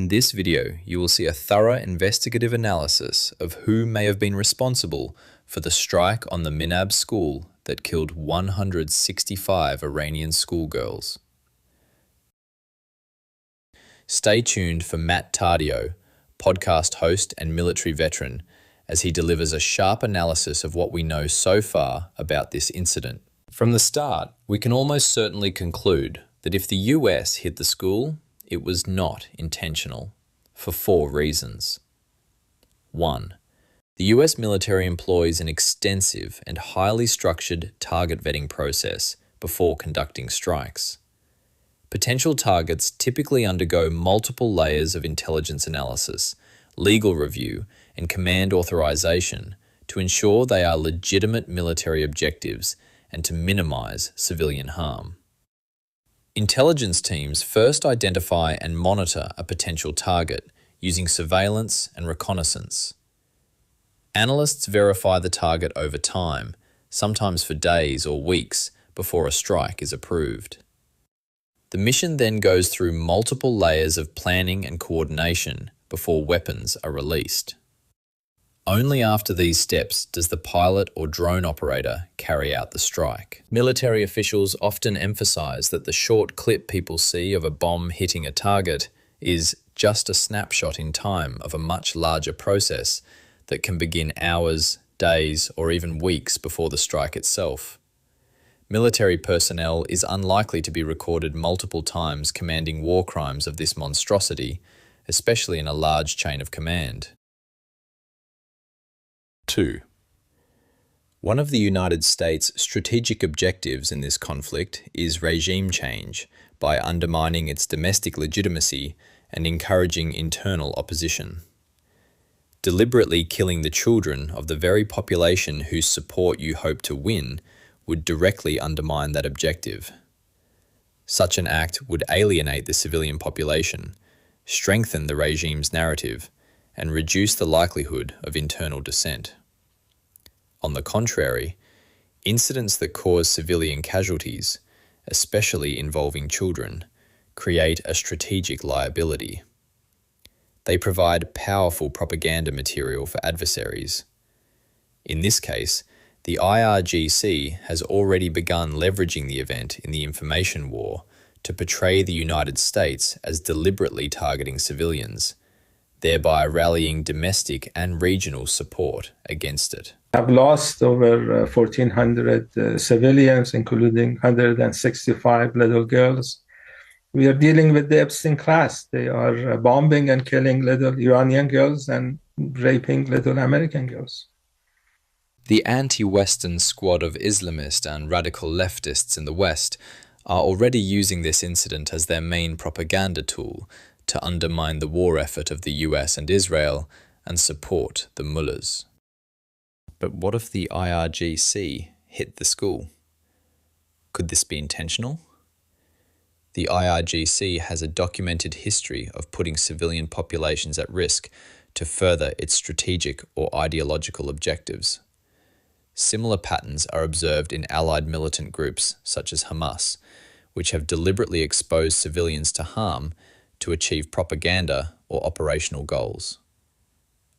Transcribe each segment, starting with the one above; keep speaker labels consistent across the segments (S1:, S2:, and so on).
S1: In this video, you will see a thorough investigative analysis of who may have been responsible for the strike on the Minab school that killed 165 Iranian schoolgirls. Stay tuned for Matt Tardio, podcast host and military veteran, as he delivers a sharp analysis of what we know so far about this incident. From the start, we can almost certainly conclude that if the US hit the school, it was not intentional, for 4 reasons. 1. The US military employs an extensive and highly structured target vetting process before conducting strikes. Potential targets typically undergo multiple layers of intelligence analysis, legal review, and command authorization to ensure they are legitimate military objectives and to minimize civilian harm. Intelligence teams first identify and monitor a potential target using surveillance and reconnaissance. Analysts verify the target over time, sometimes for days or weeks before a strike is approved. The mission then goes through multiple layers of planning and coordination before weapons are released. Only after these steps does the pilot or drone operator carry out the strike. Military officials often emphasize that the short clip people see of a bomb hitting a target is just a snapshot in time of a much larger process that can begin hours, days, or even weeks before the strike itself. Military personnel is unlikely to be recorded multiple times commanding war crimes of this monstrosity, especially in a large chain of command. 2. One of the United States' strategic objectives in this conflict is regime change by undermining its domestic legitimacy and encouraging internal opposition. Deliberately killing the children of the very population whose support you hope to win would directly undermine that objective. Such an act would alienate the civilian population, strengthen the regime's narrative, and reduce the likelihood of internal dissent. On the contrary, incidents that cause civilian casualties, especially involving children, create a strategic liability. They provide powerful propaganda material for adversaries. In this case, the IRGC has already begun leveraging the event in the information war to portray the United States as deliberately targeting civilians, thereby rallying domestic and regional support against it.
S2: Have lost over 1,400 civilians, including 165 little girls. We are dealing with the Epstein class. They are bombing and killing little Iranian girls and raping little American girls.
S1: The anti-Western squad of Islamist and radical leftists in the West are already using this incident as their main propaganda tool to undermine the war effort of the US and Israel and support the mullahs. But what if the IRGC hit the school? Could this be intentional? The IRGC has a documented history of putting civilian populations at risk to further its strategic or ideological objectives. Similar patterns are observed in allied militant groups such as Hamas, which have deliberately exposed civilians to harm to achieve propaganda or operational goals.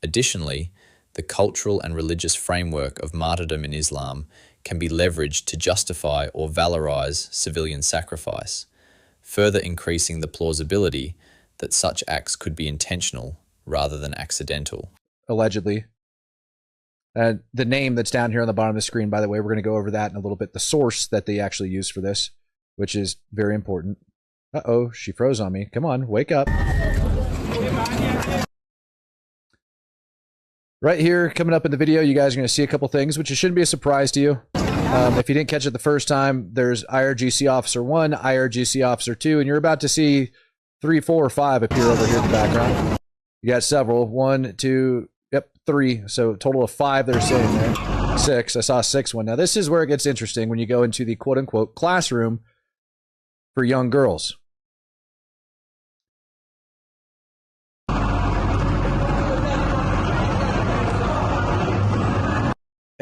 S1: Additionally, the cultural and religious framework of martyrdom in Islam can be leveraged to justify or valorize civilian sacrifice, further increasing the plausibility that such acts could be intentional rather than accidental.
S3: Allegedly. The name that's down here on the bottom of the screen, by the way, we're going to go over that in a little bit. The source that they actually used for this, which is very important. Uh-oh, she froze on me. Come on, wake up. Right here, coming up in the video, you guys are going to see a couple things, which shouldn't be a surprise to you. If you didn't catch it the first time, there's IRGC Officer 1, IRGC Officer 2, and you're about to see 3, 4, or 5 appear over here in the background. You got several. 1, 2, 3. So a total of 5 that are sitting there. 6. I saw a 6th one. Now, this is where it gets interesting when you go into the quote-unquote classroom for young girls.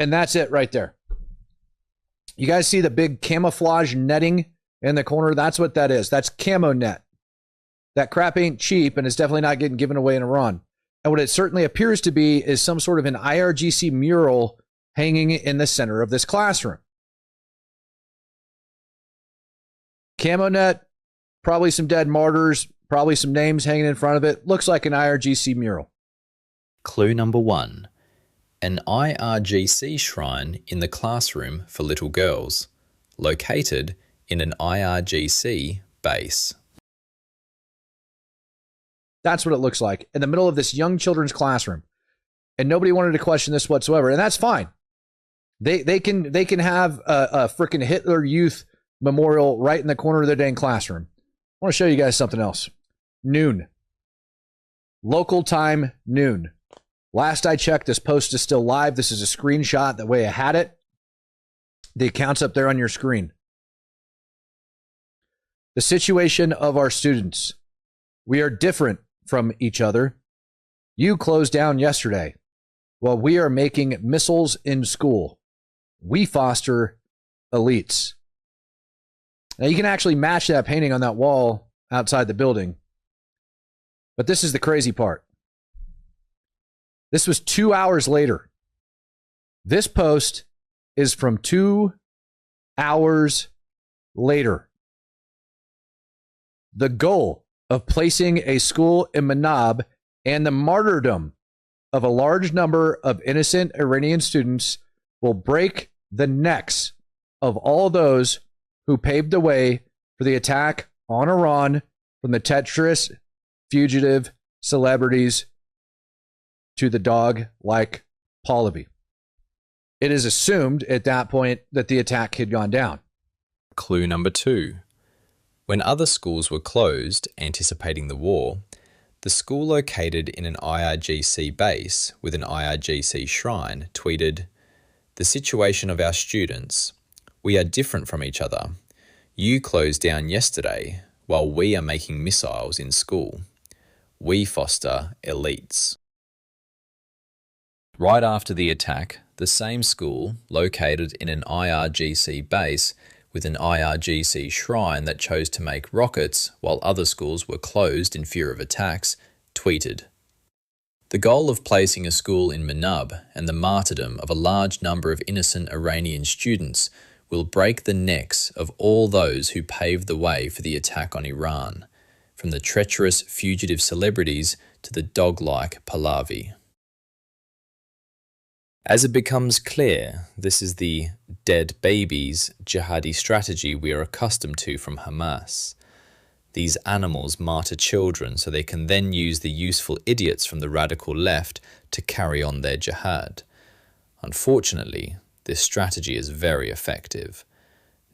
S3: And that's it right there. You guys see the big camouflage netting in the corner? That's what that is. That's camo net. That crap ain't cheap, and it's definitely not getting given away in Iran. And what it certainly appears to be is some sort of an IRGC mural hanging in the center of this classroom. Camo net, probably some dead martyrs, probably some names hanging in front of it. Looks like an IRGC mural.
S1: Clue number 1. An IRGC shrine in the classroom for little girls, located in an IRGC base.
S3: That's what it looks like, in the middle of this young children's classroom. And nobody wanted to question this whatsoever, and that's fine. They can have a freaking Hitler Youth Memorial right in the corner of their dang classroom. I want to show you guys something else. Noon. Local time, noon. Last I checked, this post is still live. This is a screenshot the way I had it. The account's up there on your screen. The situation of our students. We are different from each other. You closed down yesterday. Well, we are making missiles in school. We foster elites. Now, you can actually match that painting on that wall outside the building. But this is the crazy part. This was 2 hours later. This post is from 2 hours later. The goal of placing a school in Minab and the martyrdom of a large number of innocent Iranian students will break the necks of all those who paved the way for the attack on Iran, from the treacherous fugitive celebrities to the dog like Pahlavi. It is assumed at that point that the attack had gone down.
S1: Clue number 2. When other schools were closed, anticipating the war, the school located in an IRGC base with an IRGC shrine tweeted, "The situation of our students. We are different from each other. You closed down yesterday while we are making missiles in school. We foster elites." Right after the attack, the same school, located in an IRGC base with an IRGC shrine that chose to make rockets while other schools were closed in fear of attacks, tweeted, "The goal of placing a school in Minab and the martyrdom of a large number of innocent Iranian students will break the necks of all those who paved the way for the attack on Iran, from the treacherous fugitive celebrities to the dog-like Pahlavi." As it becomes clear, this is the dead babies jihadi strategy we are accustomed to from Hamas. These animals martyr children so they can then use the useful idiots from the radical left to carry on their jihad. Unfortunately, this strategy is very effective.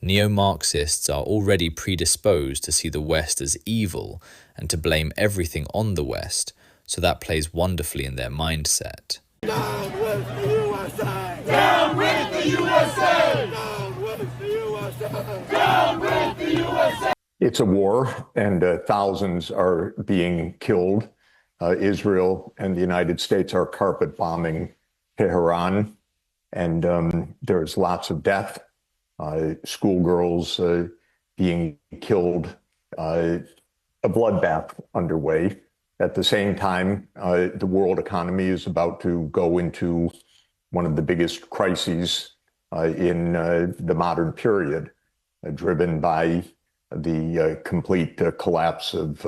S1: Neo-Marxists are already predisposed to see the West as evil and to blame everything on the West, so that plays wonderfully in their mindset.
S4: Down with the USA! Down with the USA! Down with the USA! Down with the USA!
S5: It's a war, and thousands are being killed. Israel and the United States are carpet bombing Tehran, and there's lots of death. Schoolgirls being killed, a bloodbath underway. At the same time, the world economy is about to go into one of the biggest crises in the modern period, driven by the complete collapse of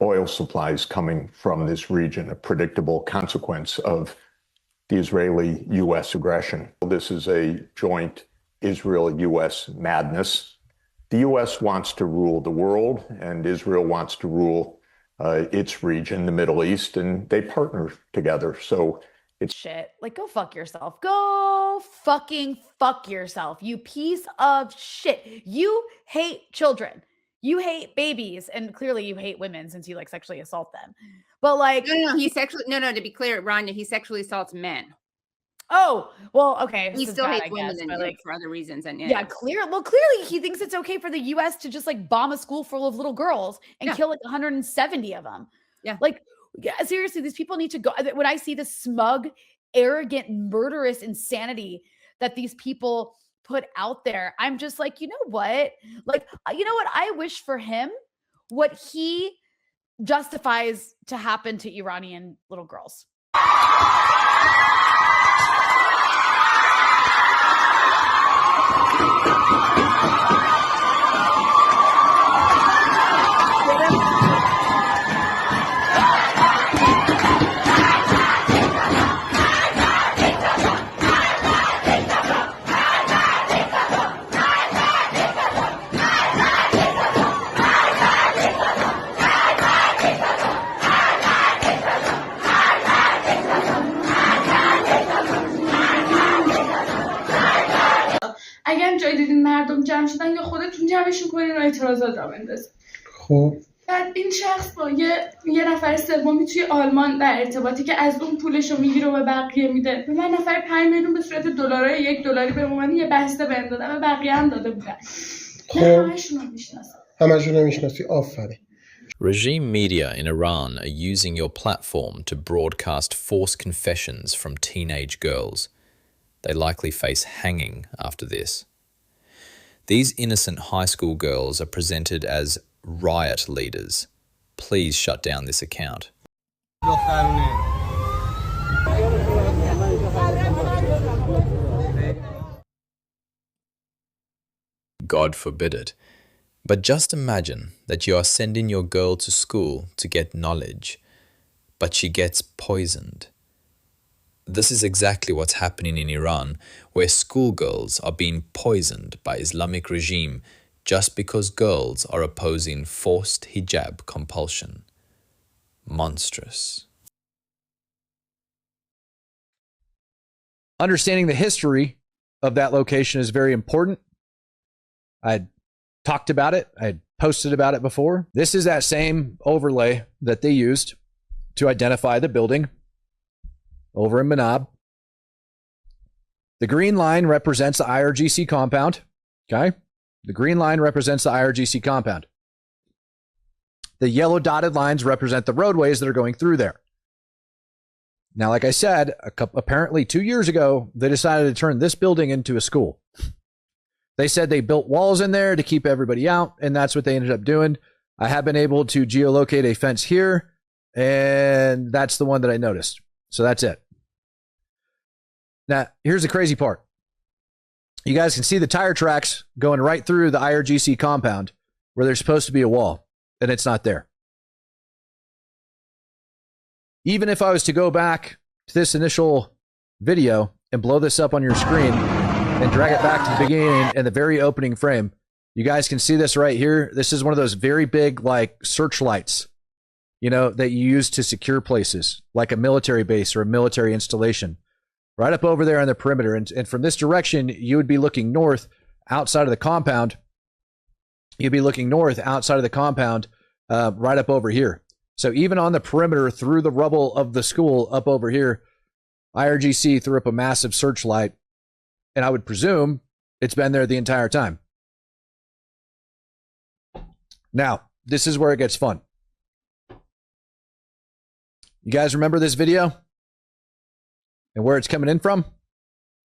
S5: oil supplies coming from this region, a predictable consequence of the Israeli-U.S. aggression. This is a joint Israel-U.S. madness. The U.S. wants to rule the world, and Israel wants to rule its region, the Middle East, and they partner together. So it's
S6: shit. Like, go fuck yourself. Go fucking fuck yourself, you piece of shit. You hate children. You hate babies, and clearly you hate women since you like sexually assault them. But like,
S7: no, he sexually to be clear, Rania, he sexually assaults men.
S6: Oh, well, okay.
S7: He still hates women
S6: but like
S7: for other reasons. And
S6: clearly he thinks it's okay for the US to just like bomb a school full of little girls and kill like 170 of them.
S7: Yeah.
S6: Like, seriously, these people need to go. When I see the smug, arrogant, murderous insanity that these people put out there, I'm just like, you know what? Like, you know what? I wish for him what he justifies to happen to Iranian little girls.
S8: اگر جای دیدین مردم جمع شدن یا خودتون جمعشون کنین و اعتراضات را بندازین.
S9: خب
S8: بعد این شخص با یه نفر سومی توی آلمان در ارتباطی که از اون پولشو میگیره و به بقیه میده. به من نفر 5 میلیون به صورت دلارای $1 به عنوان یه بسته بهم دادن و بقیه هم داده بودن.
S9: خب
S8: همشون رو میشناسم.
S9: همشون رو میشناسی. آفرین.
S1: Regime media in Iran are using your platform to broadcast forced confessions from teenage girls. They likely face hanging after this. These innocent high school girls are presented as riot leaders. Please shut down this account. God forbid it. But just imagine that you are sending your girl to school to get knowledge, but she gets poisoned. This is exactly what's happening in Iran, where schoolgirls are being poisoned by Islamic regime just because girls are opposing forced hijab compulsion. Monstrous.
S3: Understanding the history of that location is very important. I talked about it. I posted about it before. This is that same overlay that they used to identify the building over in Minab. The green line represents the IRGC compound. Okay. The green line represents the IRGC compound. The yellow dotted lines represent the roadways that are going through there. Now, like I said, apparently 2 years ago, they decided to turn this building into a school. They said they built walls in there to keep everybody out, and that's what they ended up doing. I have been able to geolocate a fence here, and that's the one that I noticed. So that's it. Now, here's the crazy part. You guys can see the tire tracks going right through the IRGC compound where there's supposed to be a wall, and it's not there. Even if I was to go back to this initial video and blow this up on your screen and drag it back to the beginning and the very opening frame, you guys can see this right here. This is one of those very big, like, searchlights, you know, that you use to secure places, like a military base or a military installation, right up over there on the perimeter. And from this direction, you would be looking north outside of the compound. You'd be looking north outside of the compound, right up over here. So even on the perimeter through the rubble of the school up over here, IRGC threw up a massive searchlight, and I would presume it's been there the entire time. Now, this is where it gets fun. You guys remember this video and where it's coming in from?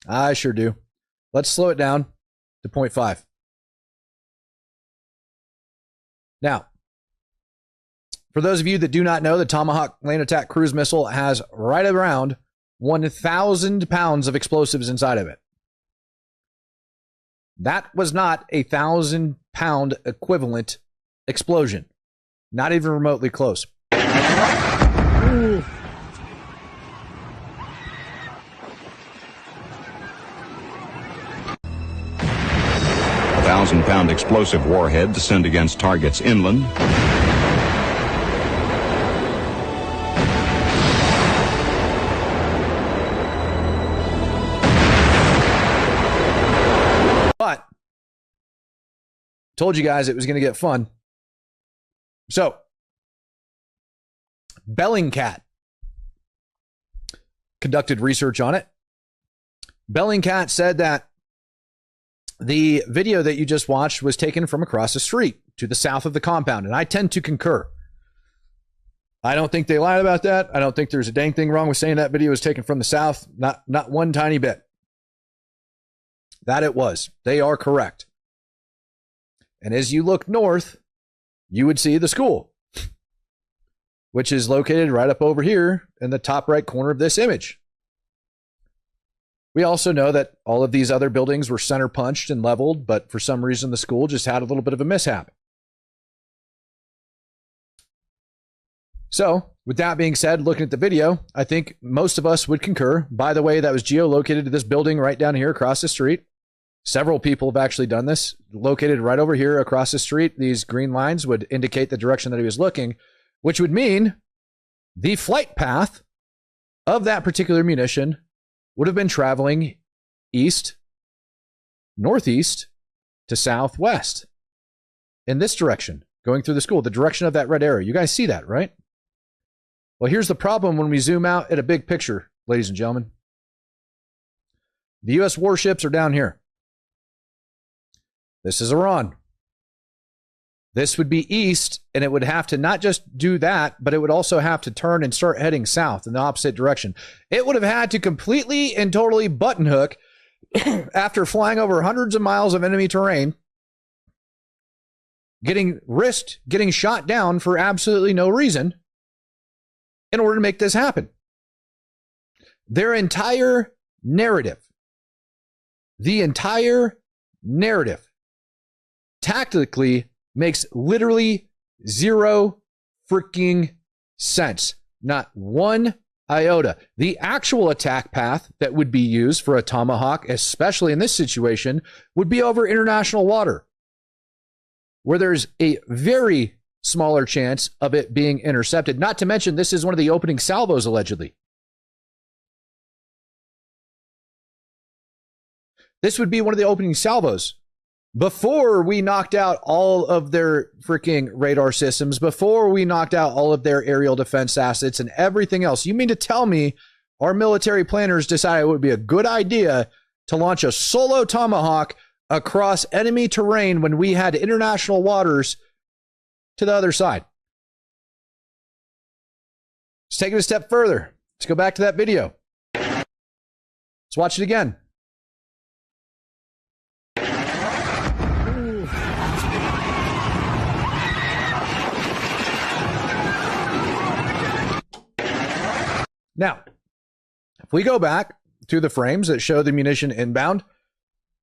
S3: I sure do. Let's slow it down to 0.5. Now, for those of you that do not know, the Tomahawk land attack cruise missile has right around 1,000 pounds of explosives inside of it. That was not a 1,000-pound equivalent explosion. Not even remotely close.
S9: Ooh.
S10: 1,000-pound explosive warhead to send against targets inland.
S3: But told you guys it was going to get fun. So, Bellingcat conducted research on it. Bellingcat said that the video that you just watched was taken from across the street to the south of the compound, and I tend to concur. I don't think they lied about that. I don't think there's a dang thing wrong with saying that video was taken from the south. Not one tiny bit. That it was. They are correct. And as you look north, you would see the school. which is located right up over here in the top right corner of this image. We also know that all of these other buildings were center punched and leveled, but for some reason the school just had a little bit of a mishap. So, with that being said, looking at the video, I think most of us would concur. By the way, that was geolocated to this building right down here across the street. Several people have actually done this. Located right over here across the street, these green lines would indicate the direction that he was looking, which would mean the flight path of that particular munition would have been traveling east, northeast to southwest in this direction, going through the school, the direction of that red arrow. You guys see that, right? Well, here's the problem when we zoom out at a big picture, ladies and gentlemen. The U.S. warships are down here. This is Iran. This would be east, and it would have to not just do that, but it would also have to turn and start heading south in the opposite direction. It would have had to completely and totally button hook after flying over hundreds of miles of enemy terrain, getting shot down for absolutely no reason in order to make this happen. Their entire narrative, tactically makes literally zero freaking sense. Not one iota. The actual attack path that would be used for a Tomahawk, especially in this situation, would be over international water, where there's a very smaller chance of it being intercepted. Not to mention, this is one of the opening salvos, allegedly. This would be one of the opening salvos. Before we knocked out all of their freaking radar systems, before we knocked out all of their aerial defense assets and everything else. You mean to tell me our military planners decided it would be a good idea to launch a solo Tomahawk across enemy terrain when we had international waters to the other side? Let's take it a step further. Let's go back to that video. Let's watch it again. Now, if we go back to the frames that show the munition inbound,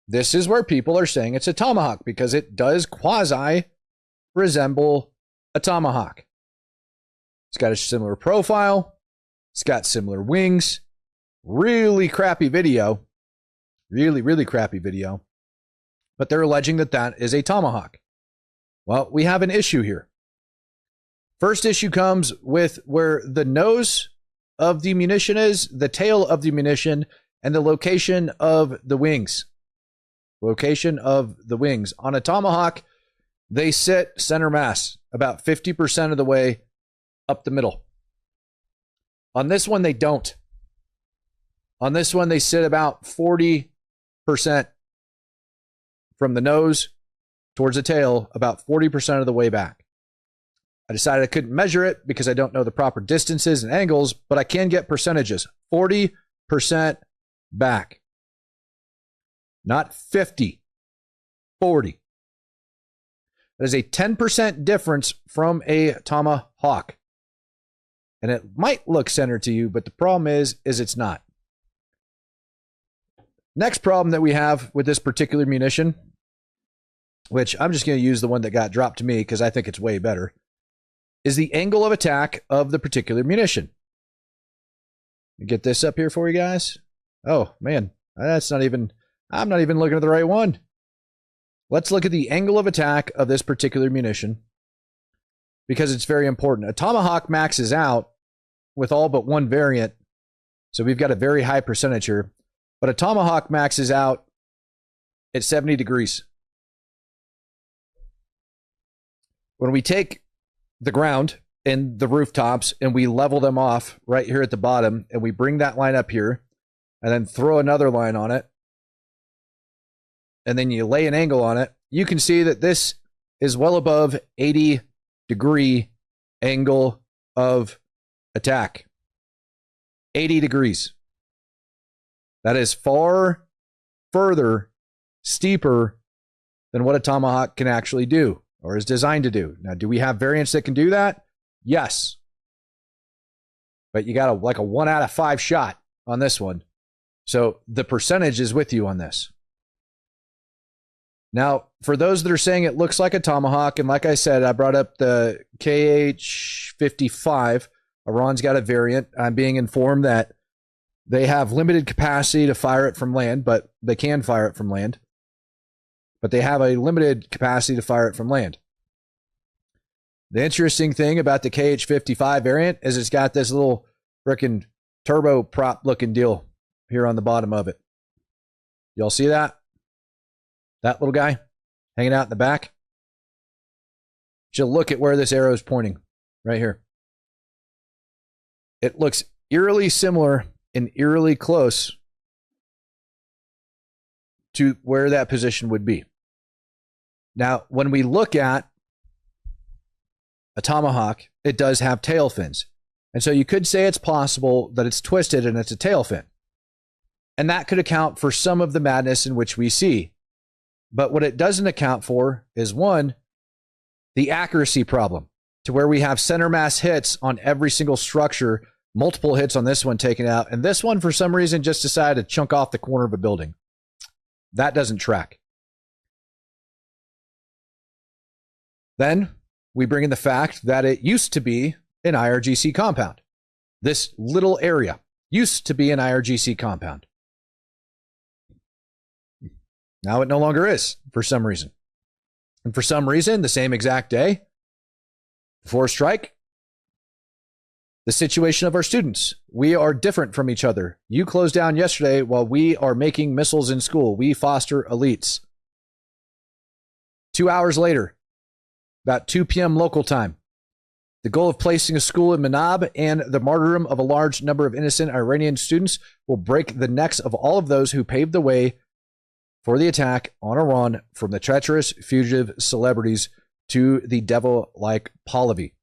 S3: this is where people are saying it's a Tomahawk because it does quasi resemble a Tomahawk. It's got a similar profile. It's got similar wings. Really crappy video. Really crappy video. But they're alleging that that is a Tomahawk. Well, we have an issue here. First issue comes with where the nose of the munition is, the tail of the munition, and the location of the wings. Location of the wings. On a Tomahawk, they sit center mass, about 50% of the way up the middle. On this one, they don't. On this one, they sit about 40% from the nose towards the tail, about 40% of the way back. I decided I couldn't measure it because I don't know the proper distances and angles, but I can get percentages. 40% back. Not 50. 40. That is a 10% difference from a Tomahawk. And it might look centered to you, but the problem is it's not. Next problem that we have with this particular munition, which I'm just going to use the one that got dropped to me because I think it's way better, is the angle of attack of the particular munition. Get this up here for you guys. Oh, man. I'm not even looking at the right one. Let's look at the angle of attack of this particular munition because it's very important. A Tomahawk maxes out with all but one variant, so we've got a very high percentage here. But a Tomahawk maxes out at 70 degrees. When we take the ground and the rooftops and we level them off right here at the bottom and we bring that line up here and then throw another line on it and then you lay an angle on it, you can see that this is well above 80 degree angle of attack. 80 degrees. That is far further steeper than what a Tomahawk can actually do or is designed to do. Now, do we have variants that can do that? Yes. but you got a 1 out of 5 shot on this one. So the percentage is with you on this. Now, for those that are saying it looks like a Tomahawk, and like I said, I brought up the KH-55. Iran's got a variant. I'm being informed that they have limited capacity to fire it from land, but they can fire it from land. But they have a limited capacity to fire it from land. The interesting thing about the KH-55 variant is it's got this little frickin' turbo prop looking deal here on the bottom of it. Y'all see that? That little guy hanging out in the back? Just look at where this arrow is pointing right here. It looks eerily similar and eerily close to where that position would be. Now, when we look at a Tomahawk, it does have tail fins. And so you could say it's possible that it's twisted and it's a tail fin. And that could account for some of the madness in which we see. But what it doesn't account for is, one, the accuracy problem, to where we have center mass hits on every single structure, multiple hits on this one taken out, and this one, for some reason, just decided to chunk off the corner of a building. That doesn't track. Then we bring in the fact that it used to be an IRGC compound. This little area used to be an IRGC compound. Now it no longer is, for some reason. And for some reason, the same exact day, before a strike, the situation of our students. We are different from each other. You closed down yesterday while we are making missiles in school. We foster elites. 2 hours later, about 2 p.m. local time, the goal of placing a school in Minab and the martyrdom of a large number of innocent Iranian students will break the necks of all of those who paved the way for the attack on Iran, from the treacherous fugitive celebrities to the devil-like Pahlavi.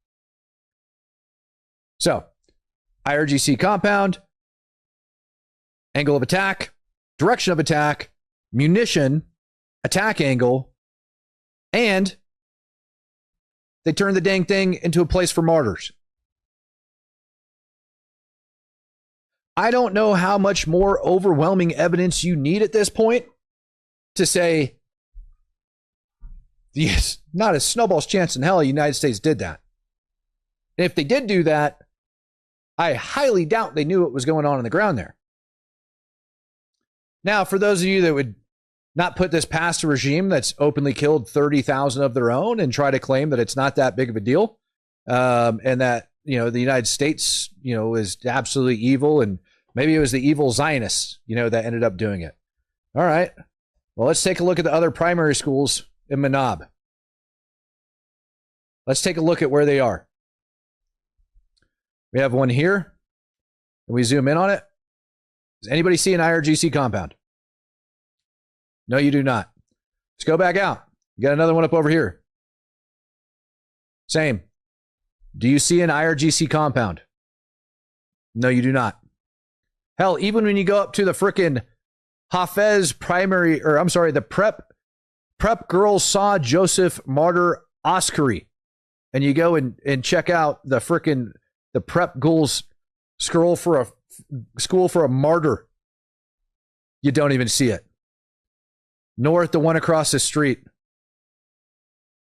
S3: So, IRGC compound, angle of attack, direction of attack, munition, attack angle, and they turned the dang thing into a place for martyrs. I don't know how much more overwhelming evidence you need at this point to say, yes, not a snowball's chance in hell the United States did that. And if they did do that, I highly doubt they knew what was going on the ground there. Now, for those of you that would not put this past a regime that's openly killed 30,000 of their own and try to claim that it's not that big of a deal, and that, the United States, is absolutely evil, and maybe it was the evil Zionists, that ended up doing it. All right. Well, let's take a look at the other primary schools in Minab. Let's take a look at where they are. We have one here. Can we zoom in on it? Does anybody see an IRGC compound? No, you do not. Let's go back out. You got another one up over here. Same. Do you see an IRGC compound? No, you do not. Hell, even when you go up to the frickin' Hafez the prep girls saw Joseph Martyr Askari, and you go and check out the prep ghouls school for a martyr. You don't even see it. Nor at the one across the street.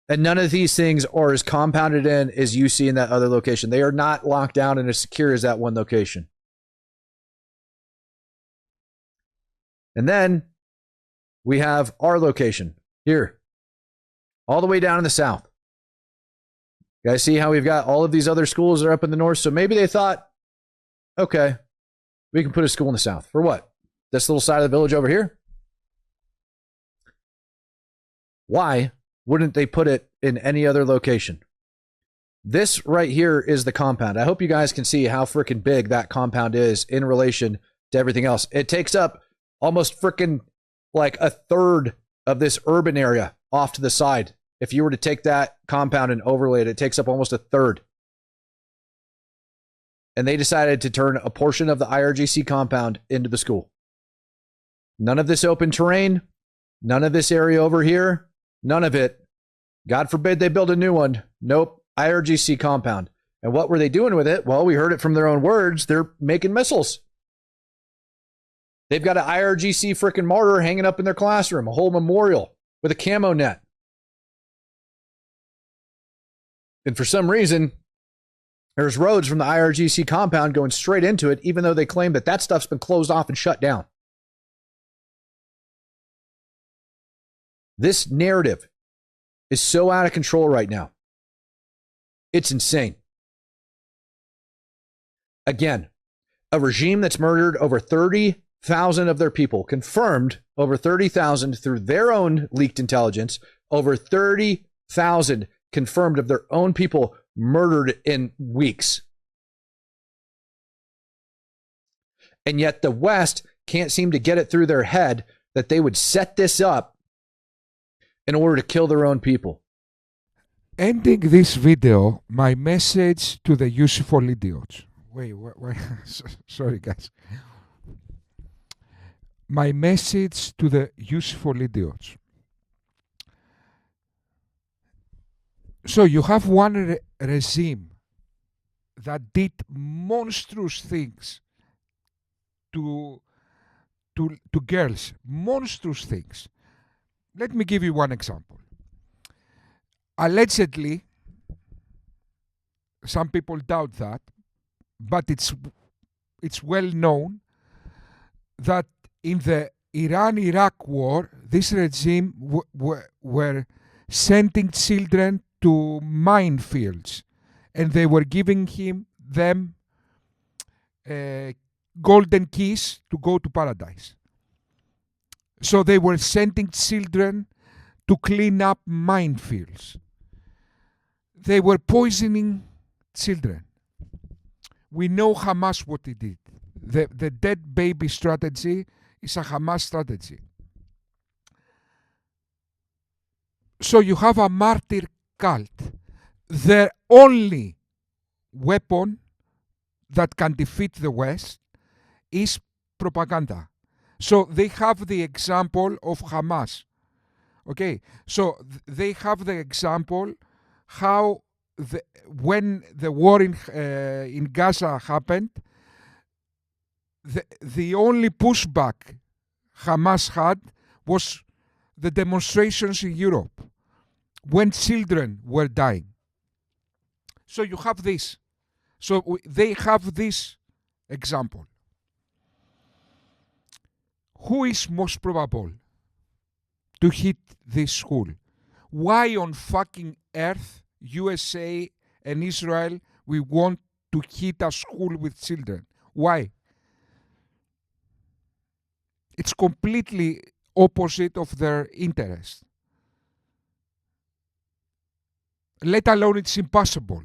S3: And none of these things are as compounded in as you see in that other location. They are not locked down and as secure as that one location. And then we have our location here, all the way down in the south. You guys see how we've got all of these other schools that are up in the north? So maybe they thought, okay, we can put a school in the south. For what? This little side of the village over here? Why wouldn't they put it in any other location? This right here is the compound. I hope you guys can see how freaking big that compound is in relation to everything else. It takes up almost freaking like a third of this urban area off to the side. If you were to take that compound and overlay it, it takes up almost a third. And they decided to turn a portion of the IRGC compound into the school. None of this open terrain, none of this area over here, none of it. God forbid they build a new one. Nope. IRGC compound. And what were they doing with it? Well, we heard it from their own words. They're making missiles. They've got an IRGC freaking martyr hanging up in their classroom, a whole memorial with a camo net. And for some reason, there's roads from the IRGC compound going straight into it, even though they claim that that stuff's been closed off and shut down. This narrative is so out of control right now. It's insane. Again, a regime that's murdered over 30,000 of their people, confirmed over 30,000 through their own leaked intelligence, over 30,000 confirmed of their own people murdered in weeks. And yet the West can't seem to get it through their head that they would set this up in order to kill their own people.
S11: Ending this video, my message to the useful idiots. Wait. Sorry, guys. My message to the useful idiots. So you have one regime that did monstrous things to girls, monstrous things. Let me give you one example. Allegedly, some people doubt that, but it's well known that in the Iran-Iraq war, this regime were sending children to minefields, and they were giving them golden keys to go to paradise. So they were sending children to clean up minefields. They were poisoning children. We know Hamas what it did. The dead baby strategy is a Hamas strategy. So you have a martyr cult. Their only weapon that can defeat the West is propaganda. So they have the example of Hamas. Okay, so they have the example how when the war in Gaza happened, the only pushback Hamas had was the demonstrations in Europe when children were dying. So you have this. So they have this example. Who is most probable to hit this school? Why on fucking earth, USA and Israel, we want to hit a school with children? Why? It's completely opposite of their interest. Let alone it's impossible.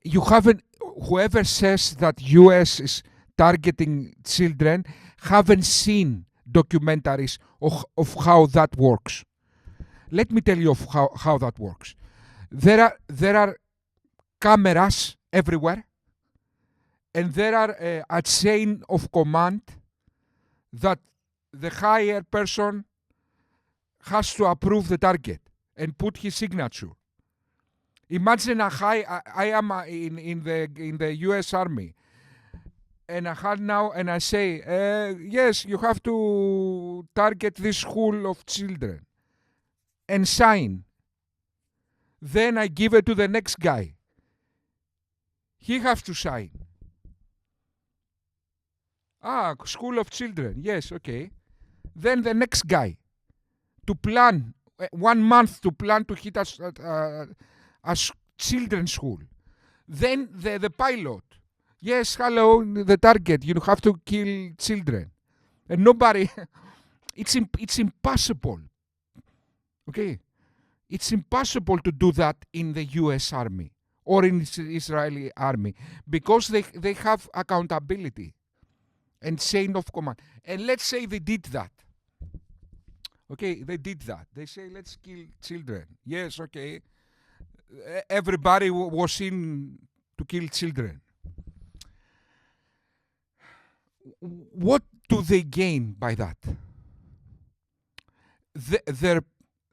S11: You haven't, whoever says that US is targeting children haven't seen documentaries of how that works. Let me tell you of how that works. There are cameras everywhere, and there are a chain of command that the higher person has to approve the target and put his signature. Imagine I am in the US Army, and I say, yes, you have to target this school of children, and sign. Then I give it to the next guy. He has to sign. School of children, yes, okay. Then the next guy to plan 1 month to plan to hit a children's school. Then the pilot. Yes, hello, the target. You have to kill children. And nobody, it's impossible. Okay? It's impossible to do that in the US Army or in the Israeli Army because they have accountability and chain of command. And let's say they did that. Okay, they did that. They say, let's kill children. Yes, okay. Everybody was in to kill children. What do they gain by that?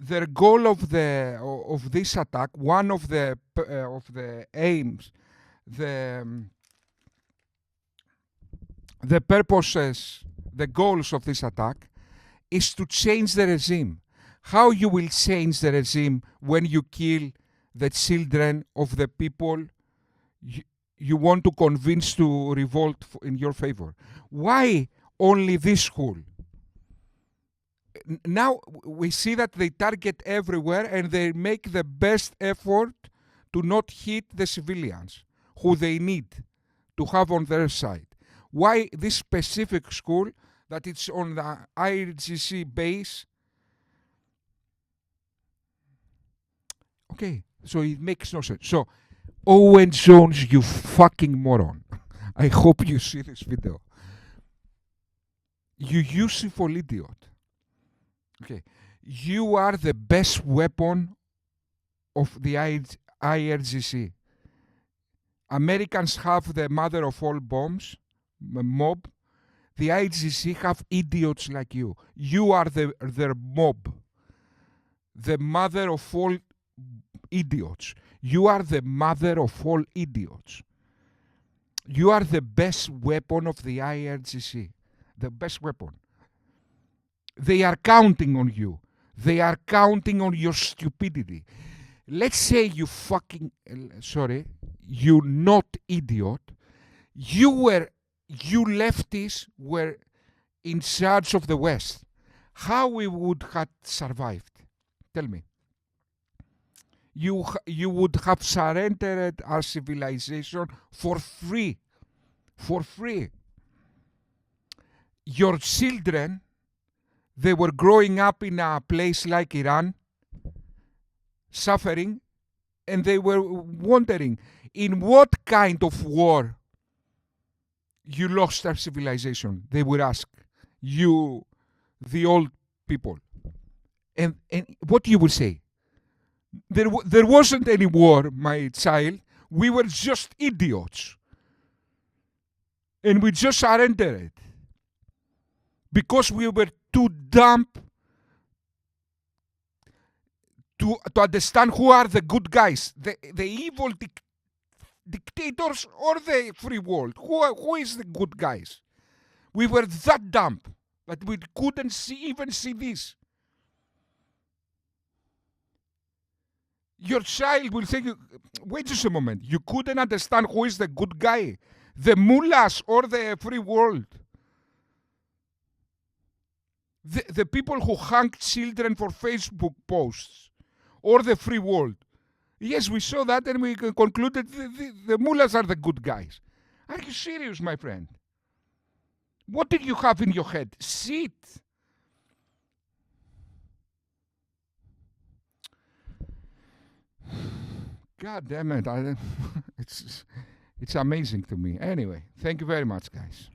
S11: Their goal of this attack, one of the aims the purposes, the goals of this attack is to change the regime. How you will change the regime when you kill the children of the people you want to convince to revolt in your favor? Why only this school? Now we see that they target everywhere and they make the best effort to not hit the civilians who they need to have on their side. Why this specific school that it's on the IRGC base? Okay, so it makes no sense. So, Owen Jones, you fucking moron. I hope you see this video. You useful idiot. Okay, you are the best weapon of the IRGC. Americans have the mother of all bombs, mob. The IRGC have idiots like you. You are their mob. The mother of all idiots. You are the mother of all idiots. You are the best weapon of the IRGC. The best weapon. They are counting on you. They are counting on your stupidity. Let's say you you not idiot. You leftists were in charge of the West. How we would have survived? Tell me. You would have surrendered our civilization for free. For free. Your children, they were growing up in a place like Iran, suffering, and they were wondering, in what kind of war you lost our civilization? They would ask you, the old people. And what you would say? There wasn't any war, my child. We were just idiots. And we just surrendered. Because we were too dumb to understand who are the good guys. The evil dictators or the free world. Who is the good guys? We were that dumb that we couldn't even see this. Your child will think, wait just a moment, you couldn't understand who is the good guy, the mullahs or the free world. The people who hang children for Facebook posts or the free world. Yes, we saw that and we concluded the mullahs are the good guys. Are you serious, my friend? What did you have in your head? Sit. God damn it. It's amazing to me. Anyway, thank you very much, guys.